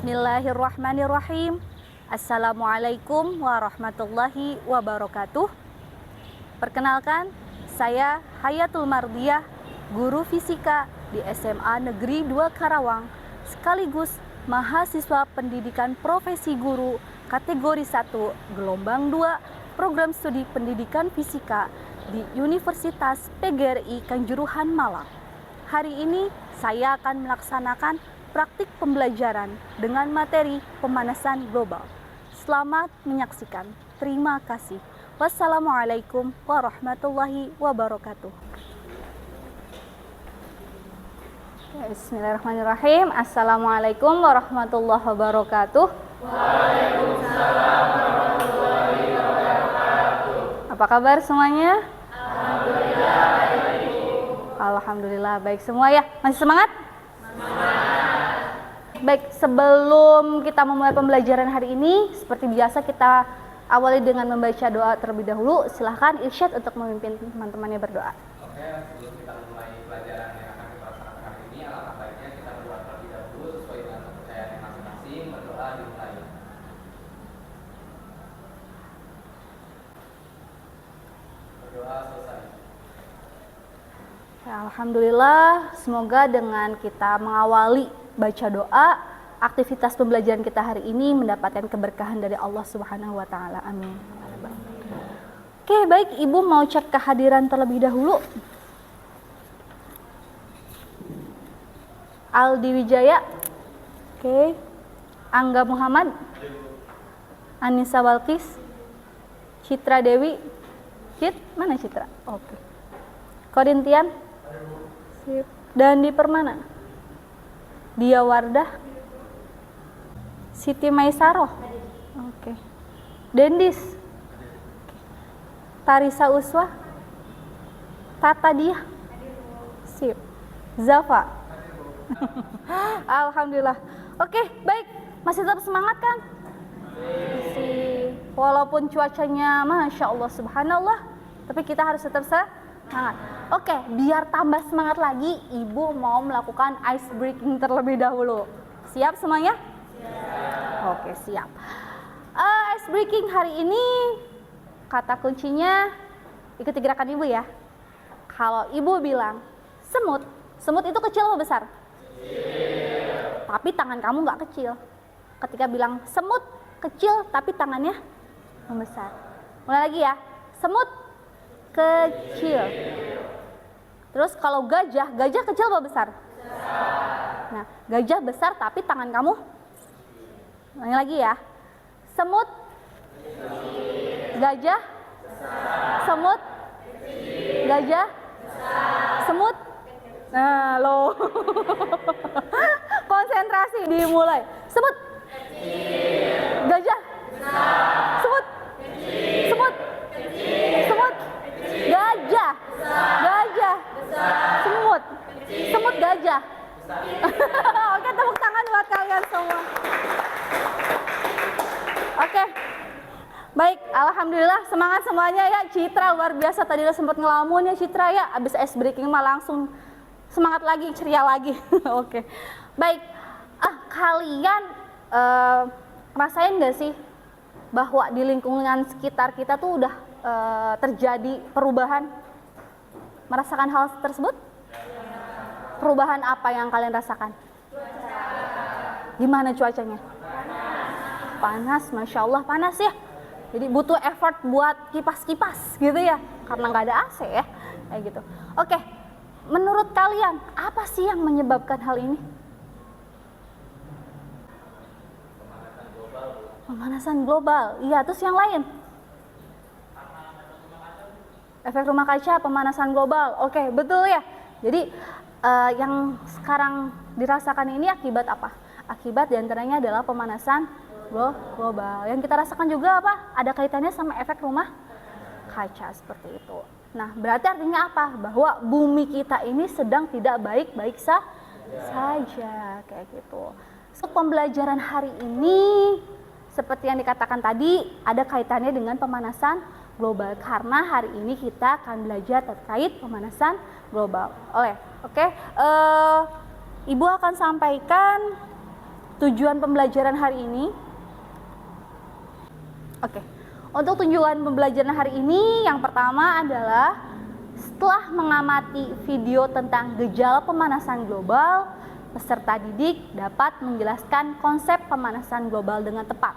Bismillahirrahmanirrahim. Assalamualaikum warahmatullahi wabarakatuh. Perkenalkan, saya Hayatul Mardiah, guru fisika di SMA Negeri 2 Karawang, sekaligus mahasiswa pendidikan profesi guru kategori 1 gelombang 2 program studi pendidikan fisika di Universitas PGRI Kanjuruhan Malang. Hari ini saya akan melaksanakan praktik pembelajaran dengan materi pemanasan global. Selamat menyaksikan. Terima kasih. Wassalamualaikum warahmatullahi wabarakatuh. Bismillahirrahmanirrahim. Assalamualaikum warahmatullahi wabarakatuh. Waalaikumsalam warahmatullahi wabarakatuh. Apa kabar semuanya? Alhamdulillah baik. Alhamdulillah baik semua ya. Masih semangat? Semangat. Baik, sebelum kita memulai pembelajaran hari ini, seperti biasa kita awali dengan membaca doa terlebih dahulu. Silahkan Irsyad untuk memimpin teman-temannya berdoa. Oke, sebelum kita mulai pelajaran yang akan kita laksanakan hari ini, alangkah baiknya kita berdoa terlebih dahulu sesuai dengan kepercayaan masing-masing. Berdoa dimulai. Berdoa selesai. Ya, alhamdulillah, semoga dengan kita mengawali baca doa, aktivitas pembelajaran kita hari ini mendapatkan keberkahan dari Allah Subhanahu wa taala. Amin. Oke, baik, Ibu mau cek kehadiran terlebih dahulu. Aldi Wijaya. Oke. Angga Muhammad. Anissa Balkis. Citra Dewi. Mana Citra? Oke. Korintian. Sip. Dan di Permana. Dia Wardah. Siti Maisaroh. Oke. Dendis. Tarisa Uswa. Tata Dia. Sip. Zafa. Alhamdulillah. Oke, baik. Masih tetap semangat kan? Walaupun cuacanya Masya Allah Subhanallah, tapi kita harus tetap semangat. Oke, biar tambah semangat lagi, Ibu mau melakukan ice breaking terlebih dahulu. Siap semuanya? Siap. Oke, siap. Ice breaking hari ini, kata kuncinya, ikuti gerakan Ibu ya. Kalau Ibu bilang, semut itu kecil atau besar? Kecil. Tapi tangan kamu nggak kecil. Ketika bilang semut kecil, tapi tangannya membesar. Mulai lagi ya, semut kecil. Terus kalau gajah kecil atau besar? Besar. Nah, gajah besar tapi tangan kamu? Ulangi lagi ya. Semut kecil. Gajah besar. Semut kecil. Gajah besar. Semut nah, lo. Konsentrasi dimulai. Semut kecil. Gajah besar. Semut kecil. Semut kecil. Semut kecil. Gajah besar. Gajah besar. Semut kecil. Semut gajah besar. Oke, tepuk tangan buat kalian semua. Oke. Baik, alhamdulillah semangat semuanya ya. Citra luar biasa, tadi udah sempat ngelamun ya Citra ya. Abis ice breaking mah langsung semangat lagi, ceria lagi. Oke. Baik, kalian rasain gak sih bahwa di lingkungan sekitar kita tuh udah terjadi perubahan? Merasakan hal tersebut? Perubahan apa yang kalian rasakan? Gimana cuacanya? Panas, Masya Allah panas ya. Jadi butuh effort buat kipas-kipas gitu ya, karena nggak ada AC ya, kayak gitu. Oke, menurut kalian apa sih yang menyebabkan hal ini? Pemanasan global. Iya, terus yang lain? Efek rumah kaca, pemanasan global. Oke, betul ya. Jadi yang sekarang dirasakan ini akibat apa? Akibat diantaranya adalah pemanasan global. Yang kita rasakan juga apa? Ada kaitannya sama efek rumah kaca seperti itu. Nah, berarti artinya apa? Bahwa bumi kita ini sedang tidak baik-baik saja, kayak gitu. So, pembelajaran hari ini seperti yang dikatakan tadi ada kaitannya dengan pemanasan global karena hari ini kita akan belajar terkait pemanasan global. Oke, Ibu akan sampaikan tujuan pembelajaran hari ini. Oke, untuk tujuan pembelajaran hari ini yang pertama adalah setelah mengamati video tentang gejala pemanasan global, peserta didik dapat menjelaskan konsep pemanasan global dengan tepat.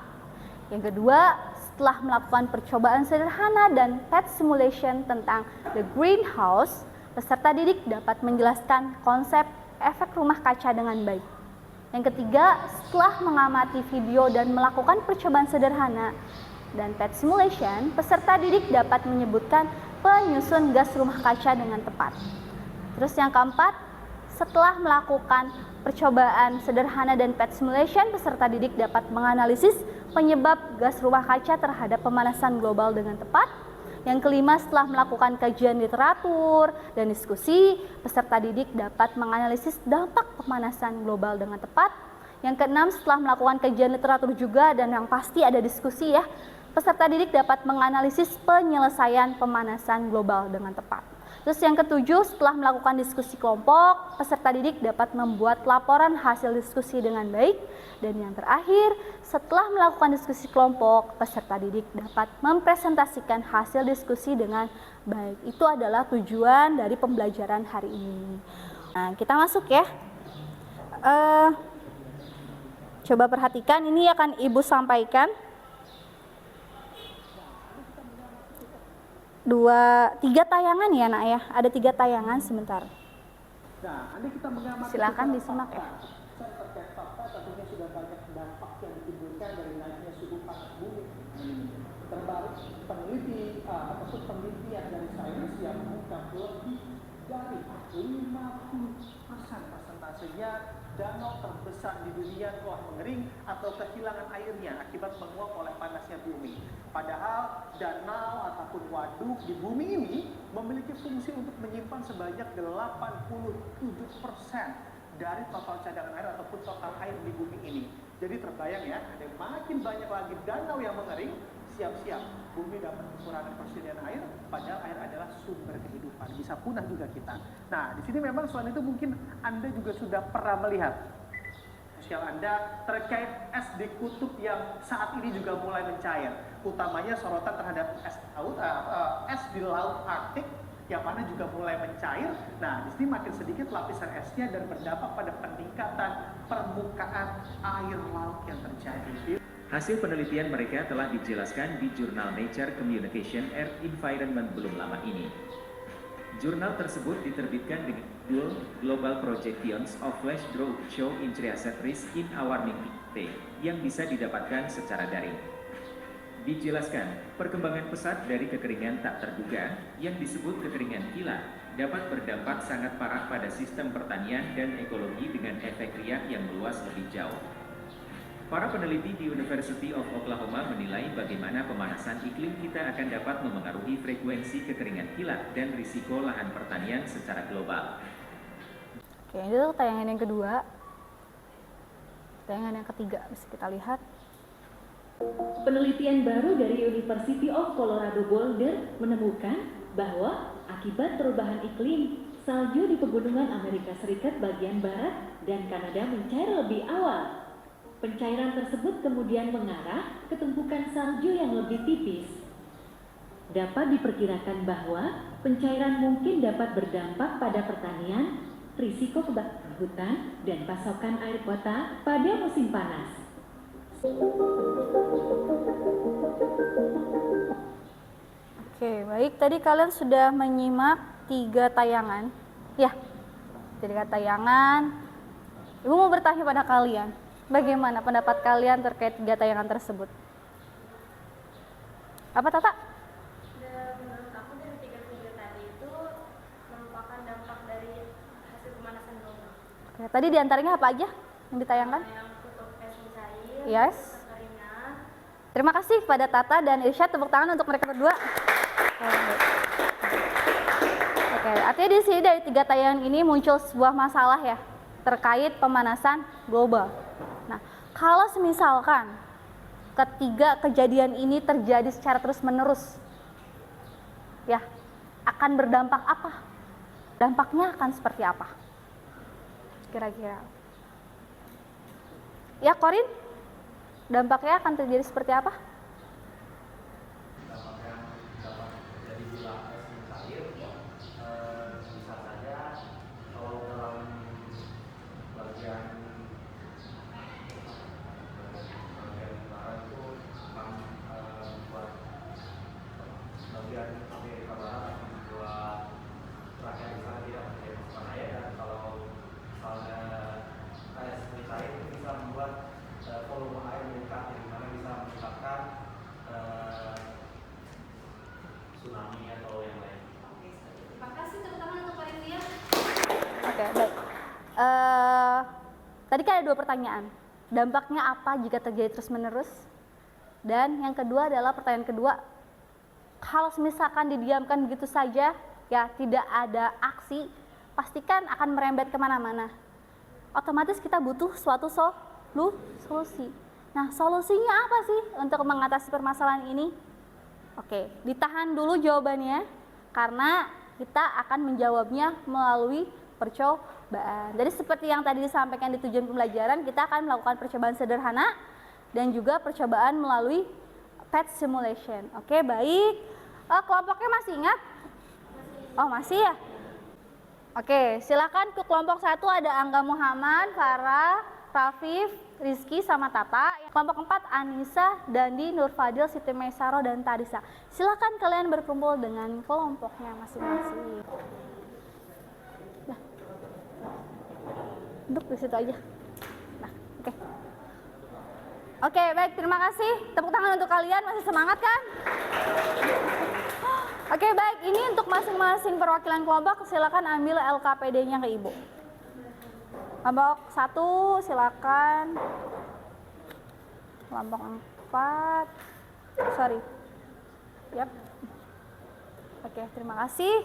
Yang kedua, setelah melakukan percobaan sederhana dan pet simulation tentang the greenhouse, peserta didik dapat menjelaskan konsep efek rumah kaca dengan baik. Yang ketiga, setelah mengamati video dan melakukan percobaan sederhana dan pet simulation, peserta didik dapat menyebutkan penyusun gas rumah kaca dengan tepat. Terus yang keempat, setelah melakukan percobaan sederhana dan pet simulation, peserta didik dapat menganalisis penyebab gas rumah kaca terhadap pemanasan global dengan tepat. Yang kelima, setelah melakukan kajian literatur dan diskusi, peserta didik dapat menganalisis dampak pemanasan global dengan tepat. Yang keenam, setelah melakukan kajian literatur juga dan yang pasti ada diskusi ya, peserta didik dapat menganalisis penyelesaian pemanasan global dengan tepat. Terus yang ketujuh, setelah melakukan diskusi kelompok, peserta didik dapat membuat laporan hasil diskusi dengan baik. Dan yang terakhir, setelah melakukan diskusi kelompok, peserta didik dapat mempresentasikan hasil diskusi dengan baik. Itu adalah tujuan dari pembelajaran hari ini. Nah, kita masuk ya. Coba perhatikan, ini akan Ibu sampaikan. 3 tayangan ya nak ya, ada 3 tayangan sebentar. Silakan disimak ya. Terkait fakta tentunya sudah banyak dampak yang ditimbulkan dari naiknya suhu panas bumi ini. Terbaru peneliti ataupun penelitian dari sains yang mengungkap lebih dari 50% persentasenya danau terbesar di dunia telah mengering atau kehilangan airnya akibat menguap oleh panasnya bumi. Padahal danau ataupun waduk di bumi ini memiliki fungsi untuk menyimpan sebanyak 87% dari total cadangan air ataupun total air di bumi ini. Jadi terbayang ya, ada makin banyak lagi danau yang mengering, siap-siap bumi dapat kekurangan persediaan air, padahal air adalah sumber kehidupan. Bisa punah juga kita. Nah, di sini memang selain itu mungkin Anda juga sudah pernah melihat sosial Anda terkait es di kutub yang saat ini juga mulai mencair. Utamanya sorotan terhadap es di laut Arktik yang mana juga mulai mencair. Nah, di sini makin sedikit lapisan esnya dan berdampak pada peningkatan permukaan air laut yang terjadi. Hasil penelitian mereka telah dijelaskan di jurnal Nature Communication Earth Environment belum lama ini. Jurnal tersebut diterbitkan dengan judul Global Projections of Flash Drought Show Increased Risk in Warming Day yang bisa didapatkan secara daring. Dijelaskan, perkembangan pesat dari kekeringan tak terduga yang disebut kekeringan kilat dapat berdampak sangat parah pada sistem pertanian dan ekologi dengan efek riak yang meluas lebih jauh. Para peneliti di University of Oklahoma menilai bagaimana pemanasan iklim kita akan dapat memengaruhi frekuensi kekeringan kilat dan risiko lahan pertanian secara global. Oke, itu tayangan yang kedua. Tayangan yang ketiga bisa kita lihat. Penelitian baru dari University of Colorado Boulder menemukan bahwa akibat perubahan iklim, salju di pegunungan Amerika Serikat bagian barat dan Kanada mencair lebih awal. Pencairan tersebut kemudian mengarah ke tumpukan salju yang lebih tipis. Dapat diperkirakan bahwa pencairan mungkin dapat berdampak pada pertanian, risiko kebakaran hutan, dan pasokan air kota pada musim panas. Oke, baik. Tadi kalian sudah menyimak 3 tayangan. Ya, 3 tayangan. Ibu mau bertanya pada kalian, bagaimana pendapat kalian terkait 3 tayangan tersebut? Apa Tata? Menurut aku dari 3 video tadi itu merupakan dampak dari hasil pemanasan global. Oke, tadi diantaranya apa aja yang ditayangkan? Yang kutub es mencair, Yes. kekeringan. Terima kasih kepada Tata dan Irsyad, tepuk tangan untuk mereka berdua. Oke, artinya di sini dari 3 tayangan ini muncul sebuah masalah ya terkait pemanasan global. Nah, kalau semisalkan ketiga kejadian ini terjadi secara terus-menerus, ya, akan berdampak apa? Dampaknya akan seperti apa? Kira-kira. Ya, Korin? Dampaknya akan terjadi seperti apa? Dampaknya dapat terjadi bila es mencair, bisa saja kalau dalam bagian utara itu akan membuat bagian Amerika Barat akan membuat rakyat di sana tidak menjadi pasukan air, dan kalau misalnya es mencair itu bisa membuat volume air meningkat, di mana bisa menyebabkan tsunami atau yang lain. Terima kasih teman-teman untuk penelitian. Oke, baik. Tadi kan ada 2 pertanyaan. Dampaknya apa jika terjadi terus-menerus? Dan yang kedua adalah pertanyaan kedua, kalau misalkan didiamkan begitu saja, ya tidak ada aksi, pastikan akan merembet kemana-mana. Otomatis kita butuh suatu solusi. Nah, solusinya apa sih untuk mengatasi permasalahan ini? Oke, ditahan dulu jawabannya, karena kita akan menjawabnya melalui percobaan. Jadi seperti yang tadi disampaikan di tujuan pembelajaran, kita akan melakukan percobaan sederhana dan juga percobaan melalui pet simulation. Oke, baik. Kelompoknya masih ingat? Oh, masih ya? Oke, silakan ke kelompok 1 ada Angga Muhammad, Farah, Rafif, Rizky, sama Tata. Kelompok 4 Anissa, Dandi, Nurfadil, Siti Maisaro, dan Tarisa. Silakan kalian berkumpul dengan kelompoknya masing-masing. Nah, duduk di situ aja. Nah, oke. Oke, baik, terima kasih. Tepuk tangan untuk kalian, masih semangat kan? Oke, baik, ini untuk masing-masing perwakilan kelompok, silakan ambil LKPD-nya ke Ibu. Kelompok 1 silakan. Kelompok 4. Sorry. Yap. Oke, terima kasih.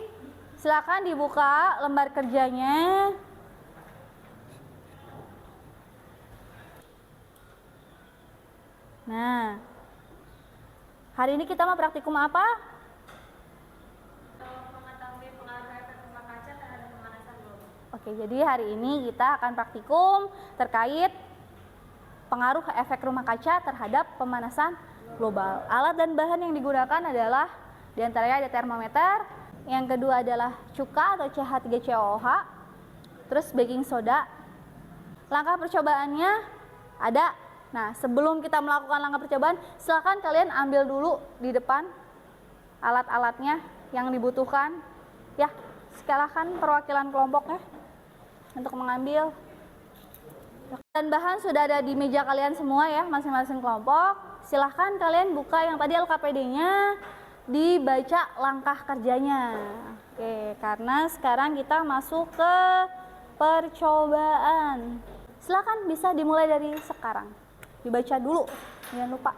Silakan dibuka lembar kerjanya. Nah, hari ini kita mau praktikum apa? Mengetahui pengaruh efek rumah kaca terhadap pemanasan global. Oke, jadi hari ini kita akan praktikum terkait pengaruh efek rumah kaca terhadap pemanasan global. Alat dan bahan yang digunakan adalah diantaranya ada termometer, yang kedua adalah cuka atau CH3COOH, terus baking soda. Langkah percobaannya ada. Nah, sebelum kita melakukan langkah percobaan, silakan kalian ambil dulu di depan alat-alatnya yang dibutuhkan. Ya, silakan perwakilan kelompoknya untuk mengambil. Dan bahan sudah ada di meja kalian semua ya, masing-masing kelompok. Silahkan kalian buka yang tadi LKPD-nya, dibaca langkah kerjanya. Oke, karena sekarang kita masuk ke percobaan. Silahkan bisa dimulai dari sekarang. Dibaca dulu, jangan lupa.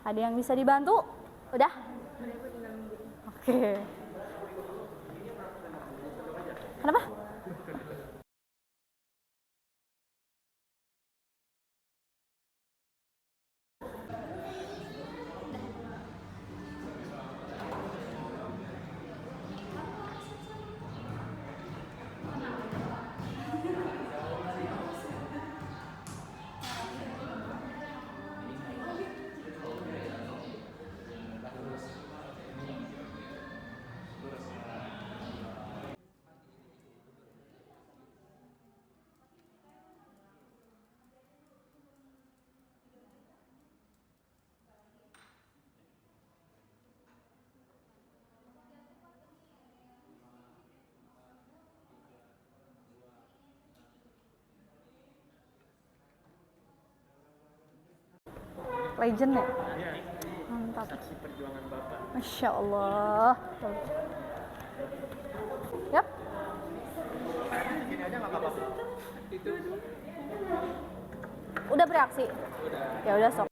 Ada yang bisa dibantu? Udah? Oke. Kenapa? Legend ya? Mantap. Saksi perjuangan Bapak. Masya Allah. Yap. Gini aja nggak apa-apa. Itu Udah bereaksi? Ya udah sok.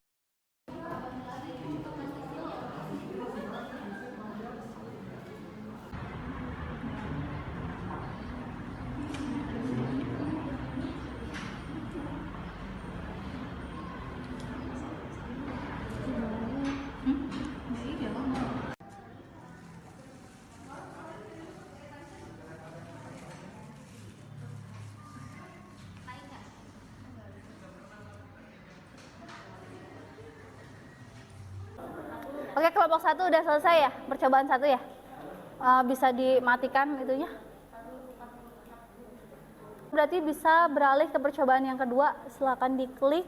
Oke, kelompok 1 udah selesai ya? Percobaan 1 ya? Bisa dimatikan itunya. Berarti bisa beralih ke percobaan yang kedua. Silakan diklik.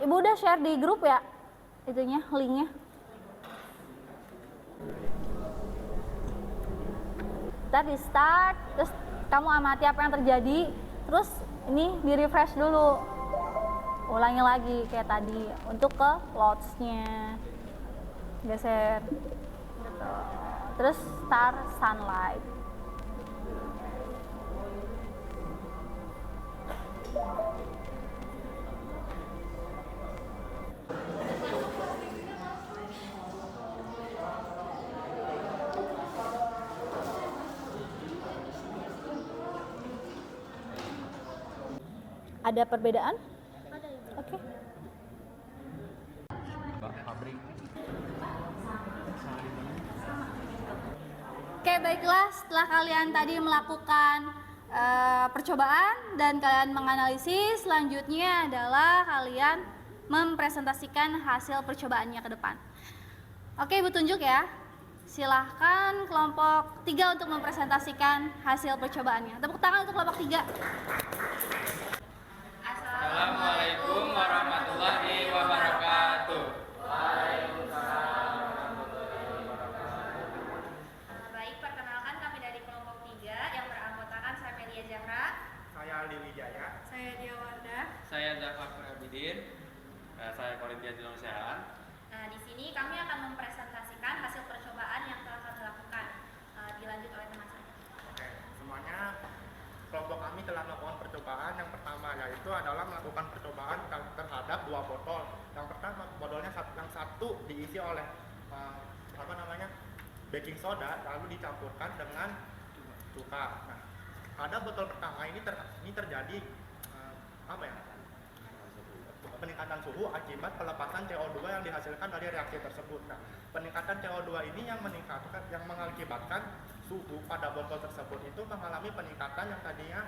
Ibu udah share di grup ya? Itunya, linknya. Kita di start, terus kamu amati apa yang terjadi, terus ini di refresh dulu, ulangi lagi kayak tadi untuk ke loads-nya, geser, gitu. Terus start sunlight. Ada perbedaan? Ada ibu. Oke. Oke, baiklah. Setelah kalian tadi melakukan percobaan dan kalian menganalisis, selanjutnya adalah kalian mempresentasikan hasil percobaannya ke depan. Oke, Ibu tunjuk ya. Silahkan kelompok 3 untuk mempresentasikan hasil percobaannya. Tepuk tangan untuk kelompok 3. Assalamualaikum warahmatullahi wabarakatuh. Baik, perkenalkan kami dari kelompok 3 yang beranggotakan saya Melia Zahra, Saya Aldi Wijaya. saya Dia Wardah. Saya Zafar Abidin. Saya Korintia Dinusiaan. Nah, di sini kami akan mempresentasikan hasil percobaan yang telah kami lakukan. Dilanjut oleh teman saya. Oke, semuanya kelompok kami telah melakukan percobaan. Yang pertama yaitu adalah melakukan percobaan terhadap 2 botol. Yang pertama botolnya yang satu diisi oleh baking soda lalu dicampurkan dengan cuka. Nah, pada botol pertama ini terjadi peningkatan suhu akibat pelepasan CO2 yang dihasilkan dari reaksi tersebut. Nah, peningkatan CO2 ini yang mengakibatkan suhu pada botol tersebut itu mengalami peningkatan yang tadinya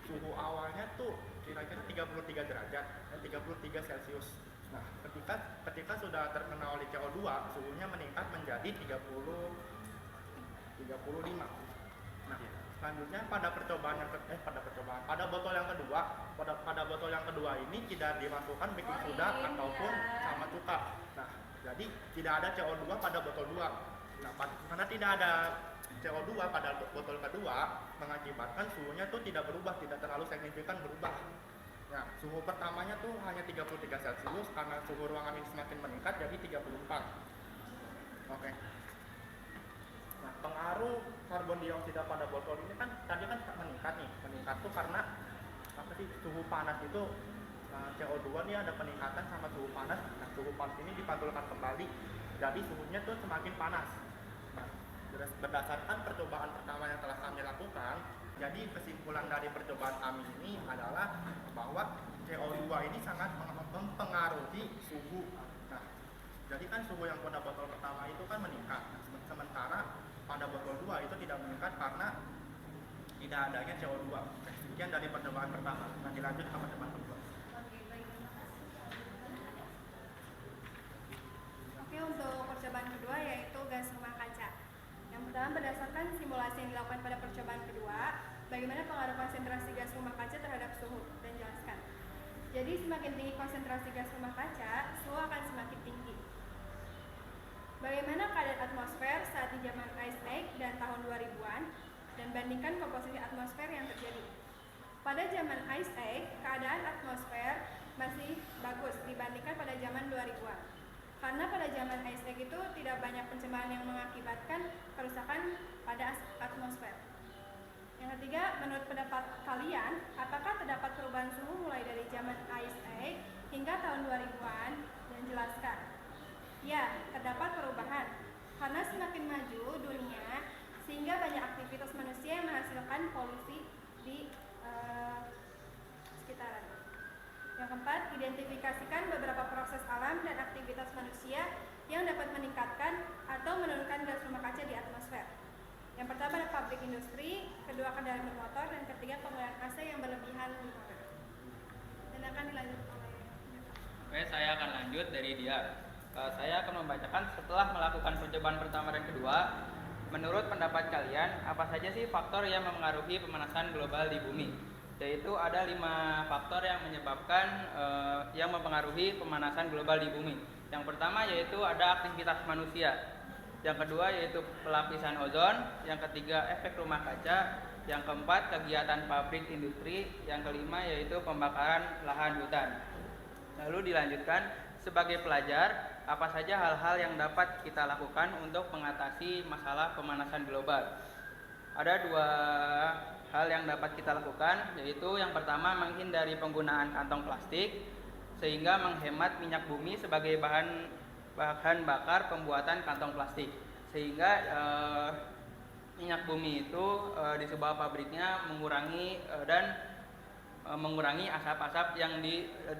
suhu awalnya tuh kira-kira 33 derajat, 33 Celcius. Nah, ketika sudah terkena oleh CO2, suhunya meningkat menjadi 35. Nah, selanjutnya pada botol yang kedua ini tidak dimasukkan baking soda ataupun sama cuka. Nah, jadi tidak ada CO2 pada botol 2. Nah, karena tidak ada CO2 pada botol kedua mengakibatkan suhunya tuh tidak berubah, tidak terlalu signifikan berubah. Nah, suhu pertamanya tuh hanya 33 Celcius, karena suhu ruangan ini semakin meningkat jadi 34. Oke. Nah, pengaruh karbon dioksida pada botol ini kan tadi kan meningkat nih. Meningkat tuh karena suhu panas itu CO2 ini ada peningkatan sama suhu panas. Nah, suhu panas ini dipantulkan kembali. Jadi suhunya tuh semakin panas. Nah, berdasarkan percobaan pertama yang telah kami lakukan, jadi kesimpulan dari percobaan kami ini adalah bahwa CO2 ini sangat mempengaruhi suhu. Nah, jadi kan suhu yang pada botol pertama itu kan meningkat. Sementara pada botol 2 itu tidak meningkat karena tidak adanya CO2. Sekian dari percobaan pertama. Nah, dilanjut sama teman kedua. Oke, untuk percobaan kedua yaitu gas rumah kaca. Yang pertama, berdasarkan simulasi yang dilakukan pada percobaan kedua, bagaimana pengaruh konsentrasi gas rumah kaca terhadap suhu, dan jelaskan. Jadi semakin tinggi konsentrasi gas rumah kaca, suhu akan semakin tinggi. Bagaimana keadaan atmosfer saat di zaman Ice Age dan tahun 2000-an, dan bandingkan komposisi atmosfer yang terjadi. Pada zaman Ice Age, keadaan atmosfer masih bagus dibandingkan pada zaman 2000-an. Karena pada zaman Ice Age itu tidak banyak pencemaran yang mengakibatkan kerusakan pada atmosfer. Yang ketiga, menurut pendapat kalian, apakah terdapat perubahan suhu mulai dari zaman Ice Age hingga tahun 2000-an? Dan jelaskan. Ya, terdapat perubahan. Karena semakin maju dunia, sehingga banyak aktivitas manusia yang menghasilkan polusi di sekitaran. Yang keempat, identifikasikan beberapa proses alam dan aktivitas manusia yang dapat meningkatkan atau menurunkan gas rumah kaca di atmosfer. Yang pertama adalah pabrik industri, kedua kendaraan bermotor, dan ketiga penggunaan AC yang berlebihan di mobil. Dan akan dilanjut oleh Oke, saya akan lanjut dari dia. Saya akan membacakan setelah melakukan percobaan pertama dan kedua. Menurut pendapat kalian, apa saja sih faktor yang mempengaruhi pemanasan global di bumi? Yaitu ada 5 faktor yang menyebabkan yang mempengaruhi pemanasan global di bumi. Yang pertama yaitu ada aktivitas manusia. Yang kedua yaitu pelapisan ozon. Yang ketiga efek rumah kaca. Yang keempat kegiatan pabrik industri. Yang kelima yaitu pembakaran lahan hutan. Lalu dilanjutkan, sebagai pelajar, apa saja hal-hal yang dapat kita lakukan untuk mengatasi masalah pemanasan global? Ada 2 hal yang dapat kita lakukan, yaitu yang pertama menghindari penggunaan kantong plastik sehingga menghemat minyak bumi sebagai bahan bakar pembuatan kantong plastik. Sehingga minyak bumi itu di sebuah pabriknya mengurangi mengurangi asap-asap yang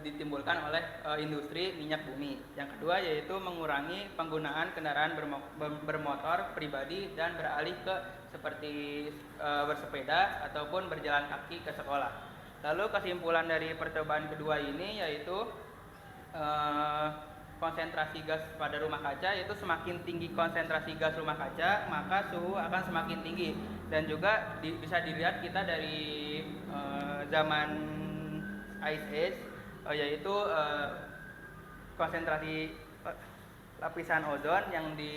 ditimbulkan oleh industri minyak bumi. Yang kedua yaitu mengurangi penggunaan kendaraan bermotor pribadi dan beralih ke seperti bersepeda ataupun berjalan kaki ke sekolah. Lalu kesimpulan dari percobaan kedua ini yaitu konsentrasi gas pada rumah kaca, yaitu semakin tinggi konsentrasi gas rumah kaca maka suhu akan semakin tinggi. Dan juga bisa dilihat kita dari zaman Ice Age, yaitu konsentrasi lapisan ozon yang di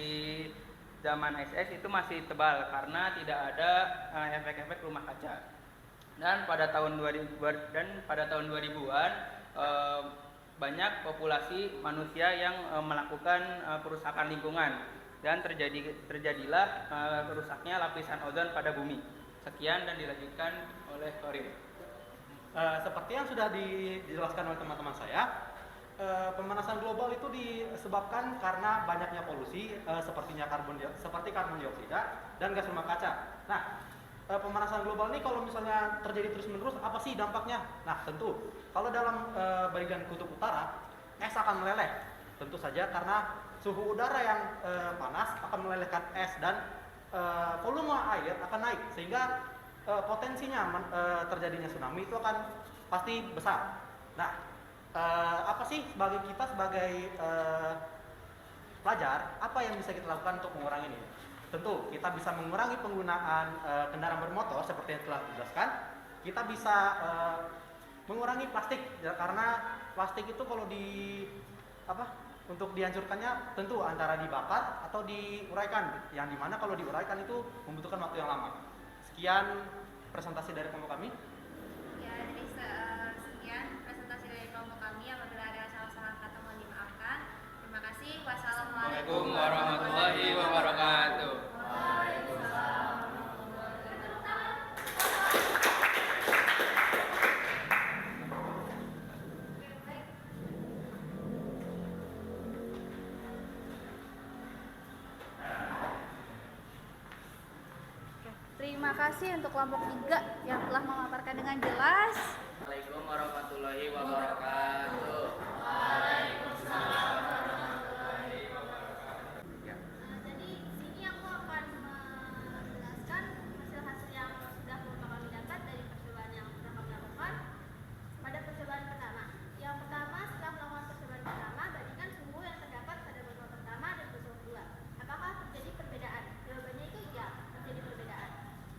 zaman Ice Age itu masih tebal karena tidak ada efek-efek rumah kaca. Dan pada tahun 2000-an banyak populasi manusia yang melakukan kerusakan lingkungan dan terjadilah rusaknya lapisan ozon pada bumi. Sekian dan dilanjutkan oleh Korim. Seperti yang sudah dijelaskan oleh teman-teman saya, pemanasan global itu disebabkan karena banyaknya polusi seperti karbon dioksida dan gas rumah kaca. Nah, pemanasan global ini kalau misalnya terjadi terus-menerus, apa sih dampaknya? Nah, tentu kalau dalam bagian kutub utara, es akan meleleh. Tentu saja karena suhu udara yang panas akan melelehkan es dan volume air akan naik, sehingga potensinya terjadinya tsunami itu akan pasti besar. Nah, apa sih bagi kita sebagai pelajar, apa yang bisa kita lakukan untuk mengurangi ini? Tentu kita bisa mengurangi penggunaan kendaraan bermotor seperti yang telah dijelaskan. Kita bisa mengurangi plastik ya, karena plastik itu kalau untuk dihancurkannya tentu antara dibakar atau diuraikan, yang dimana kalau diuraikan itu membutuhkan waktu yang lama. Sekian presentasi dari kelompok kami. Ya, jadi sekian presentasi dari kelompok kami. Apabila ada salah-salah kata mohon dimaafkan. Terima kasih. Wassalamualaikum warahmatullahi wabarakatuh. Terima kasih untuk kelompok 3 yang telah memaparkan dengan jelas. Assalamualaikum warahmatullahi wabarakatuh. Jadi sini aku akan menjelaskan hasil-hasil yang sudah kami dapat dari percobaan yang sudah kami lakukan pada percobaan pertama. Yang pertama, setelah melakukan percobaan pertama, bandingkan suhu yang terdapat pada botol pertama dan botol kedua. Apakah terjadi perbedaan? Jawabannya itu iya, terjadi perbedaan.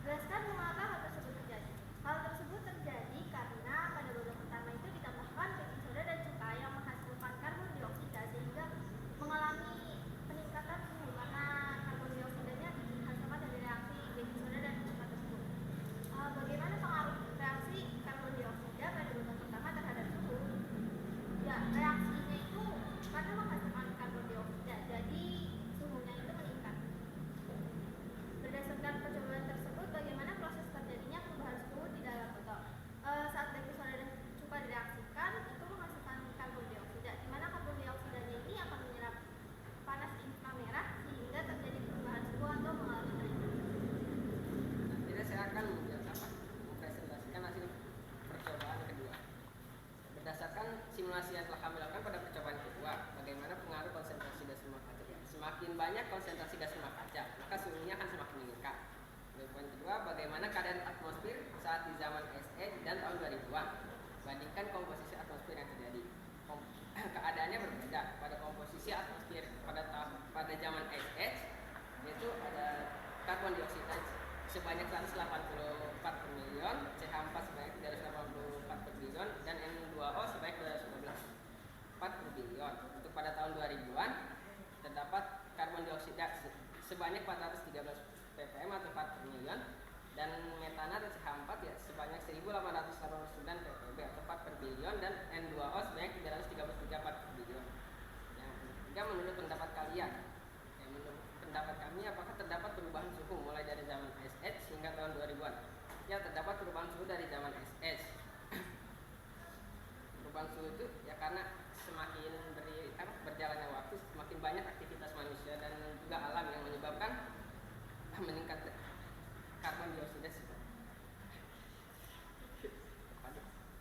Jelaskan mengapa hal tersebut terjadi. Hal tersebut terjadi karena pada botol pertama itu ditambahkan baking soda dan cuka yang menghasilkan karbon dioksida sehingga mengalami peningkatan suhu karena karbon dioksidanya dihasilkan dari reaksi baking soda dan cuka tersebut. Bagaimana pengaruh reaksi karbon dioksida pada botol pertama terhadap suhu? Ya, reaksinya itu karena menghasilkan karbon dioksida, jadi suhunya itu meningkat. Berdasarkan percobaan tersebut, bagaimana proses terjadinya perubahan suhu di dalam botol? Saat baking soda dan cuka direaksikan, itu menghasilkan karbon dioksida, di mana karbon dioksidanya ini akan menyerap panas inframerah sehingga terjadi perubahan suhu atau mengalami kenaikan. Jadi saya akan mempresentasikan hasil percobaan kedua. Berdasarkan simulasi yang telah kami lakukan pada percobaan kedua, bagaimana pengaruh konsentrasi gas rumah kaca. Semakin banyak konsentrasi gas rumah kaca, maka suhunya akan semakin meningkat. Dan poin kedua, bagaimana keadaan atmosfer saat di zaman Ice Age dan tahun 2000-an. Bandingkan komposisi atmosfer yang terjadi. Keadaan ya terdapat perubahan suhu dari zaman es. Perubahan suhu itu ya karena semakin berjalannya waktu, semakin banyak aktivitas manusia dan juga alam yang menyebabkan meningkat karbon dioksida.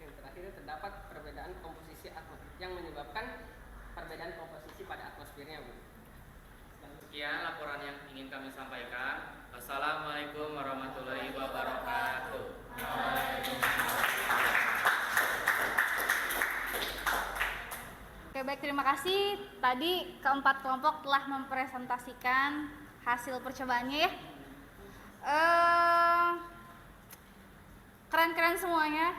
Yang terakhir terdapat perbedaan komposisi atmosfer yang menyebabkan perbedaan komposisi pada atmosfernya, Bu. Sekian laporan yang ingin kami sampaikan. Wassalamualaikum warahmatullahi wabarakatuh. Oke, baik, terima kasih. Tadi keempat kelompok telah mempresentasikan hasil percobaannya ya. Keren-keren semuanya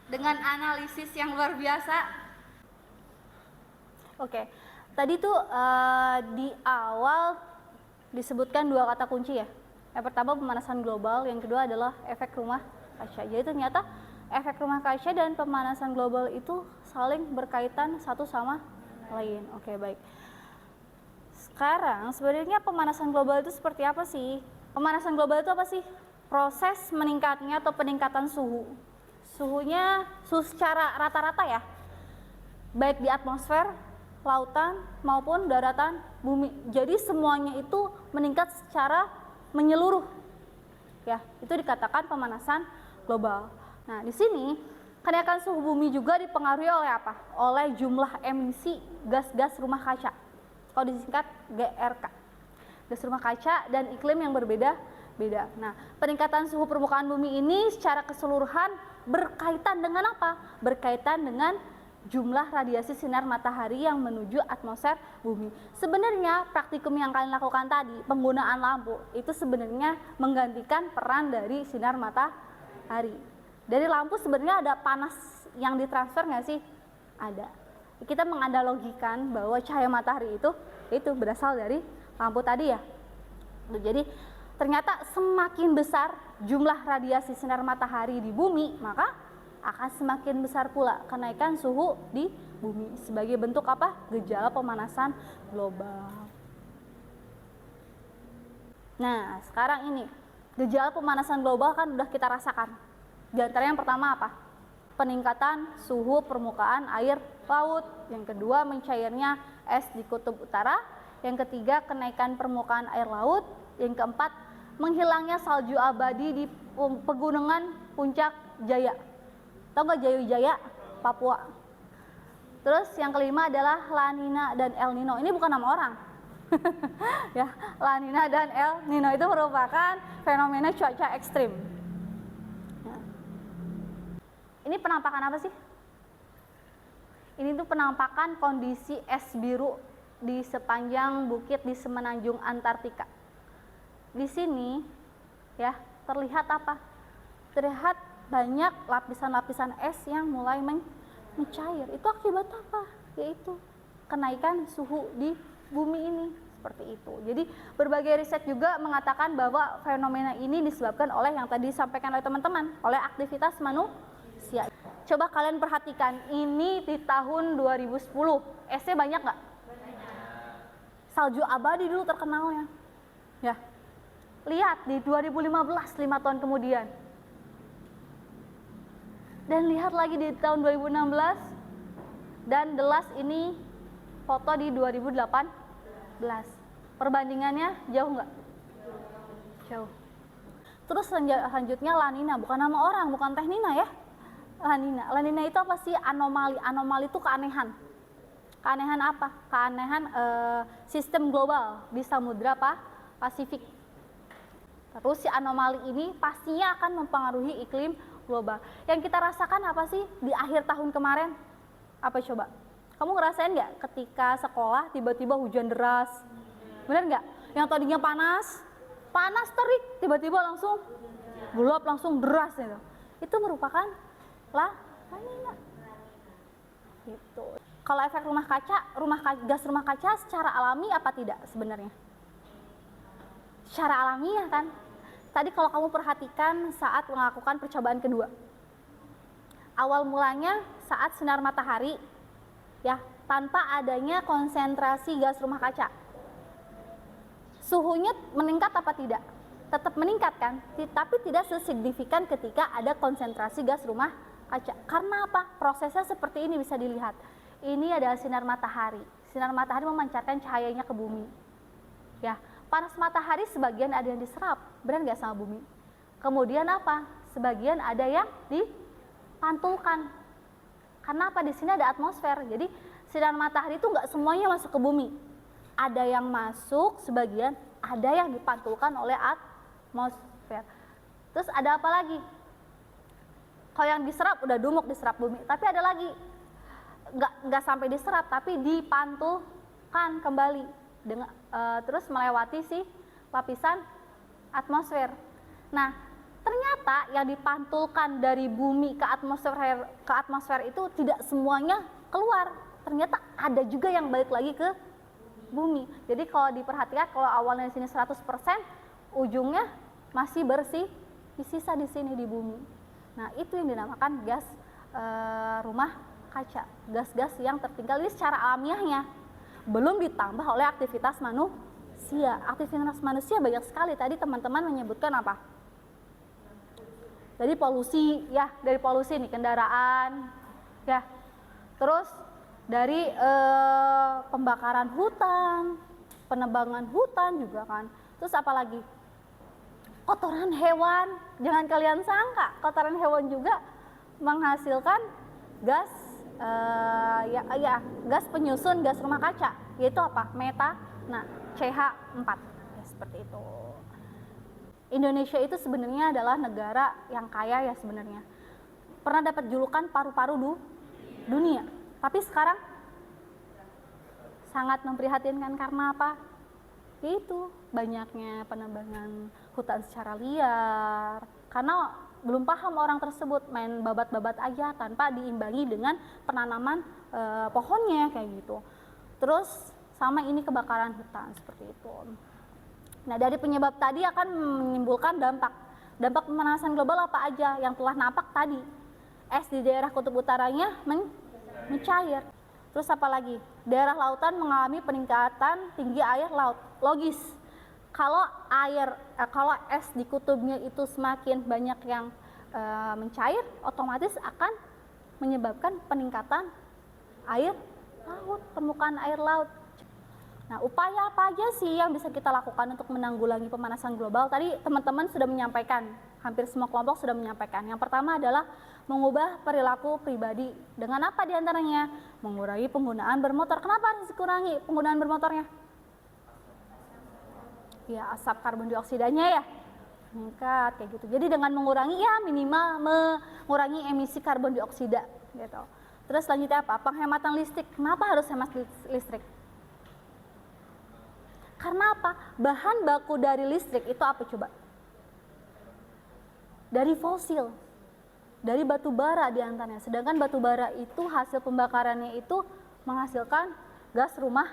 dengan analisis yang luar biasa. Oke, tadi tuh di awal disebutkan dua kata kunci ya. Yang pertama pemanasan global, yang kedua adalah efek rumah kaca. Jadi ternyata efek rumah kaca dan pemanasan global itu saling berkaitan satu sama lain. Oke, baik. Sekarang sebenarnya pemanasan global itu seperti apa sih? Pemanasan global itu apa sih? Proses meningkatnya atau peningkatan suhu. Suhunya secara rata-rata ya. Baik di atmosfer, lautan maupun daratan bumi. Jadi semuanya itu meningkat secara menyeluruh. Ya, itu dikatakan pemanasan global. Nah, di sini kenaikan suhu bumi juga dipengaruhi oleh apa? Oleh jumlah emisi gas-gas rumah kaca. Kalau disingkat GRK. Gas rumah kaca dan iklim yang berbeda-beda. Nah, peningkatan suhu permukaan bumi ini secara keseluruhan berkaitan dengan apa? Berkaitan dengan jumlah radiasi sinar matahari yang menuju atmosfer bumi. Sebenarnya praktikum yang kalian lakukan tadi, penggunaan lampu, itu sebenarnya menggantikan peran dari sinar matahari. Dari lampu sebenarnya ada panas yang ditransfer nggak sih? Ada. Kita menganalogikan bahwa cahaya matahari itu berasal dari lampu tadi ya. Jadi ternyata semakin besar jumlah radiasi sinar matahari di bumi, maka akan semakin besar pula kenaikan suhu di bumi sebagai bentuk apa? Gejala pemanasan global. Nah, sekarang ini gejala pemanasan global kan udah kita rasakan. Di antara yang pertama apa? Peningkatan suhu permukaan air laut. Yang kedua, mencairnya es di kutub utara. Yang ketiga, kenaikan permukaan air laut. Yang keempat, menghilangnya salju abadi di pegunungan Puncak Jaya. Tahu nggak Jaya, Papua? Terus yang kelima adalah La Nina dan El Nino. Ini bukan nama orang. Ya, La Nina dan El Nino itu merupakan fenomena cuaca ekstrim. Ya. Ini penampakan apa sih? Ini tuh penampakan kondisi es biru di sepanjang bukit di semenanjung Antartika. Di sini ya terlihat apa? Terlihat banyak lapisan-lapisan es yang mulai mencair. Itu akibat apa? Yaitu kenaikan suhu di bumi ini. Seperti itu. Jadi berbagai riset juga mengatakan bahwa fenomena ini disebabkan oleh yang tadi disampaikan oleh teman-teman, oleh aktivitas manusia. Coba kalian perhatikan, ini di tahun 2010. Esnya banyak nggak? Salju abadi dulu terkenalnya. Ya. Lihat di 2015, 5 tahun kemudian. Dan lihat lagi di tahun 2016, dan the last ini foto di 2018. Perbandingannya jauh nggak? Jauh. Terus selanjutnya La Nina, bukan nama orang, bukan Teh Nina ya. La Nina. La Nina itu apa sih? Anomali. Anomali itu keanehan. Keanehan apa? Keanehan sistem global di Samudra Pasifik. Terus si anomali ini pastinya akan mempengaruhi iklim global. Yang kita rasakan apa sih di akhir tahun kemarin? Apa coba? Kamu ngerasain nggak ketika sekolah tiba-tiba hujan deras? Bener nggak? Yang tadinya panas terik, tiba-tiba langsung gelap, langsung deras gitu. Itu merupakan La Nina. Gitu. Kalau efek gas rumah kaca secara alami apa tidak sebenarnya? Secara alamiah kan? Tadi kalau kamu perhatikan saat melakukan percobaan kedua, awal mulanya saat sinar matahari, ya, tanpa adanya konsentrasi gas rumah kaca, suhunya meningkat apa tidak? tetap meningkat kan, tapi tidak sesignifikan ketika ada konsentrasi gas rumah kaca. Karena apa? Prosesnya seperti ini bisa dilihat. Ini adalah sinar matahari. Sinar matahari memancarkan cahayanya ke bumi. Ya, panas matahari sebagian ada yang diserap, benar nggak sama bumi? Kemudian apa? Sebagian ada yang dipantulkan. Karena apa? Di sini ada atmosfer. Jadi sinar matahari itu nggak semuanya masuk ke bumi. Ada yang masuk, sebagian ada yang dipantulkan oleh atmosfer. Terus ada apa lagi? Kalau yang diserap udah dumuk diserap bumi, tapi ada lagi nggak sampai diserap tapi dipantulkan kembali dengan terus melewati si lapisan atmosfer. Nah, ternyata yang dipantulkan dari bumi ke atmosfer itu tidak semuanya keluar. Ternyata ada juga yang balik lagi ke bumi. Jadi kalau diperhatikan, kalau awalnya di sini 100%, ujungnya masih bersih, sisa di sini di bumi. Nah, itu yang dinamakan gas rumah kaca, gas-gas yang tertinggal ini secara alamiahnya. Belum ditambah oleh aktivitas manusia. Aktivitas manusia banyak sekali. Tadi teman-teman menyebutkan apa? Dari polusi, ya, dari polusi nih, kendaraan, ya. Terus dari pembakaran hutan, penebangan hutan juga kan. Terus apa lagi? Kotoran hewan, jangan kalian sangka kotoran hewan juga menghasilkan gas gas penyusun gas rumah kaca, yaitu apa? Nah, CH4. Ya, seperti itu. Indonesia itu sebenarnya adalah negara yang kaya ya sebenarnya. Pernah dapat julukan paru-paru dunia. Tapi sekarang sangat memprihatinkan karena apa? Itu banyaknya penebangan hutan secara liar. Karena belum paham orang tersebut, main babat-babat aja tanpa diimbangi dengan penanaman pohonnya kayak gitu. Terus sama ini kebakaran hutan seperti itu. Nah, dari penyebab tadi akan menimbulkan dampak. Dampak pemanasan global apa aja yang telah nampak tadi? Es di daerah kutub utaranya mencair. Terus apa lagi? Daerah lautan mengalami peningkatan tinggi air laut. Logis. Kalau es di kutubnya itu semakin banyak yang mencair, otomatis akan menyebabkan peningkatan air laut, permukaan air laut. Nah, upaya apa aja sih yang bisa kita lakukan untuk menanggulangi pemanasan global? Tadi teman-teman sudah menyampaikan, hampir semua kelompok sudah menyampaikan. Yang pertama adalah mengubah perilaku pribadi. Dengan apa diantaranya? Mengurangi penggunaan bermotor. Kenapa harus dikurangi penggunaan bermotornya? Ya, asap karbon dioksidanya ya meningkat kayak gitu. Jadi dengan mengurangi ya minimal mengurangi emisi karbon dioksida gitu. Terus selanjutnya apa? Penghematan listrik. Kenapa harus hemat listrik? Karena apa? Bahan baku dari listrik itu apa coba? Dari fosil, dari batu bara diantaranya. Sedangkan batu bara itu hasil pembakarannya itu menghasilkan gas rumah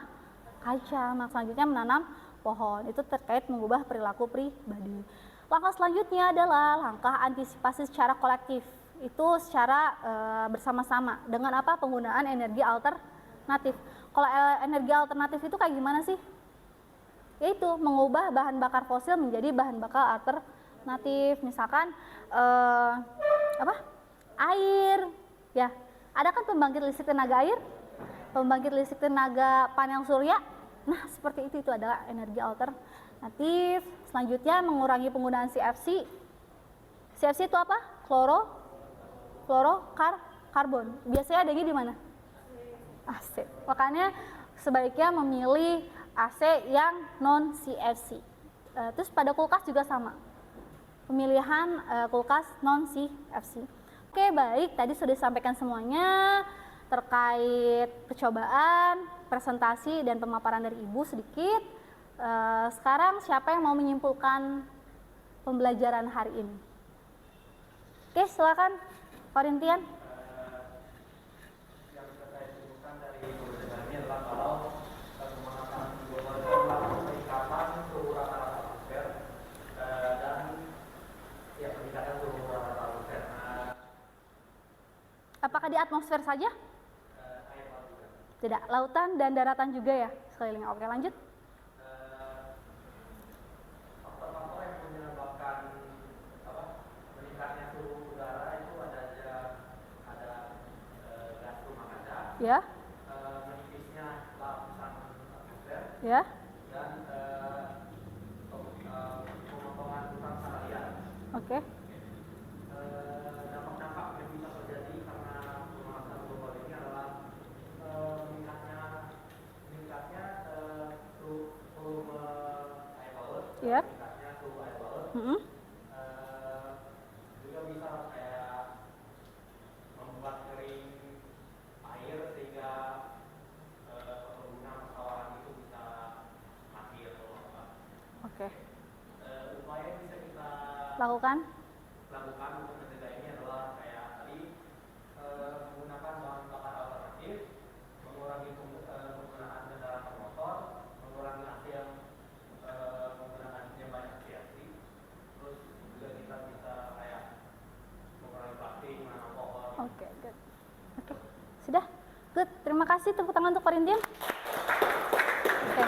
kaca. Nah, selanjutnya menanam pohon. Itu terkait mengubah perilaku pribadi. Langkah selanjutnya adalah langkah antisipasi secara kolektif. Itu secara bersama-sama. Dengan apa? Penggunaan energi alternatif. Kalau energi alternatif itu kayak gimana sih? Yaitu mengubah bahan bakar fosil menjadi bahan bakar alternatif. Misalkan air, ya. Ada kan pembangkit listrik tenaga air, pembangkit listrik tenaga panel surya. Nah, seperti itu adalah energi alternatif. Selanjutnya mengurangi penggunaan CFC. CFC itu apa? Karbon. Biasanya adanya di mana? AC. Makanya sebaiknya memilih AC yang non CFC. Terus pada kulkas juga sama. Pemilihan kulkas non CFC. Oke, baik. Tadi sudah disampaikan semuanya terkait percobaan, presentasi dan pemaparan dari Ibu sedikit. Sekarang siapa yang mau menyimpulkan pembelajaran hari ini? Oke, silakan Korintian. Yang bisa saya simpulkan dari ini adalah kalau pemanasan global itu adalah peningkatan suhu rata-rata atmosfer dan ya peningkatan suhu rata-rata atmosfer. Apakah di atmosfer saja? Air laut juga. Tidak, lautan dan daratan juga ya sekeliling. Oke, lanjut. Faktor-faktor yang menyebabkan Ya. Menipisnya lapisan atmosfer Ya. dan pemotongan hutan sekalian. Oke. Dampak-dampak yang bisa terjadi karena pemanasan global ini adalah meningkatnya volume air laut, Yep. meningkatnya suhu air laut. Juga bisa kayak membuat kering air sehingga perkebunan persawahan itu bisa mati atau apa. Oke. Upaya yang bisa kita Lakukan. lakukan untuk mencegah ini adalah kayak tadi menggunakan bahan bakar alternatif, mengurangi penggunaan kendaraan bermotor, mengurangi hasil menggunakan yang banyak CFC. Terus juga kita bisa kayak mengurangi plastik, menanam pohon. Oke, good. Oke, sudah. Good. Terima kasih, tepuk tangan untuk Korintian. Oke.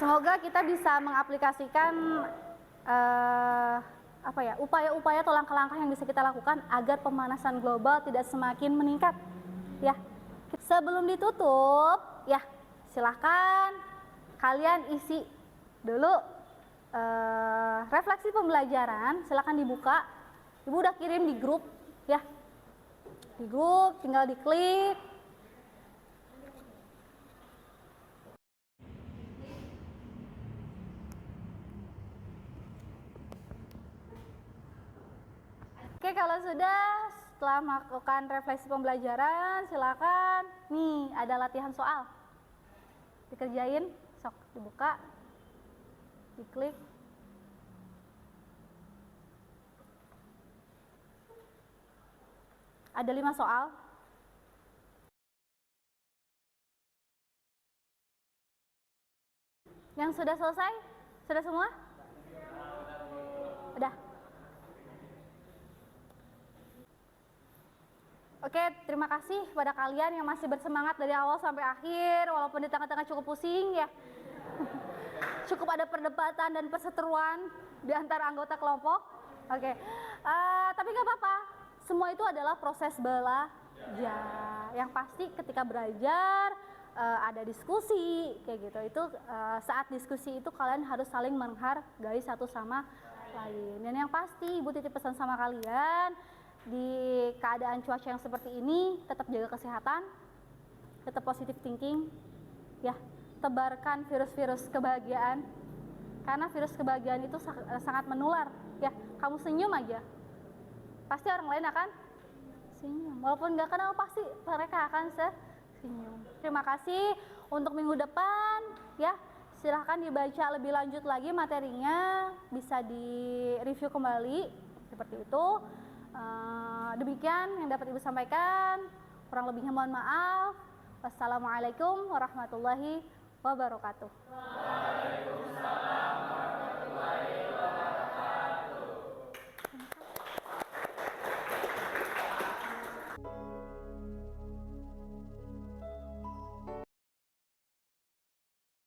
Semoga kita bisa mengaplikasikan upaya-upaya atau langkah-langkah yang bisa kita lakukan agar pemanasan global tidak semakin meningkat. Ya. Sebelum ditutup, ya, silahkan kalian isi dulu refleksi pembelajaran. Silahkan dibuka. Ibu udah kirim di grup, ya. Di grup, tinggal diklik. Oke, kalau sudah, setelah melakukan refleksi pembelajaran, silakan. Nih, ada latihan soal. Dikerjain, sok dibuka, diklik. Ada 5 soal. Yang sudah selesai? Sudah semua? Udah. Oke, terima kasih kepada kalian yang masih bersemangat dari awal sampai akhir, walaupun di tengah-tengah cukup pusing ya. Cukup ada perdebatan dan perseteruan di antara anggota kelompok. Oke, tapi nggak apa-apa. Semua itu adalah proses belajar. Yang pasti ketika belajar ada diskusi kayak gitu. Itu saat diskusi itu kalian harus saling menghargai satu sama lain. Dan yang pasti Ibu titip pesan sama kalian, di keadaan cuaca yang seperti ini tetap jaga kesehatan, tetap positive thinking, ya, tebarkan virus-virus kebahagiaan, karena virus kebahagiaan itu sangat menular, ya. Kamu senyum aja, pasti orang lain akan senyum, walaupun nggak kenal pasti mereka akan senyum. Terima kasih. Untuk minggu depan, ya, silahkan dibaca lebih lanjut lagi materinya, bisa di-review kembali seperti itu. Demikian yang dapat Ibu sampaikan, kurang lebihnya mohon maaf. Wassalamualaikum warahmatullahi wabarakatuh. Waalaikumsalam.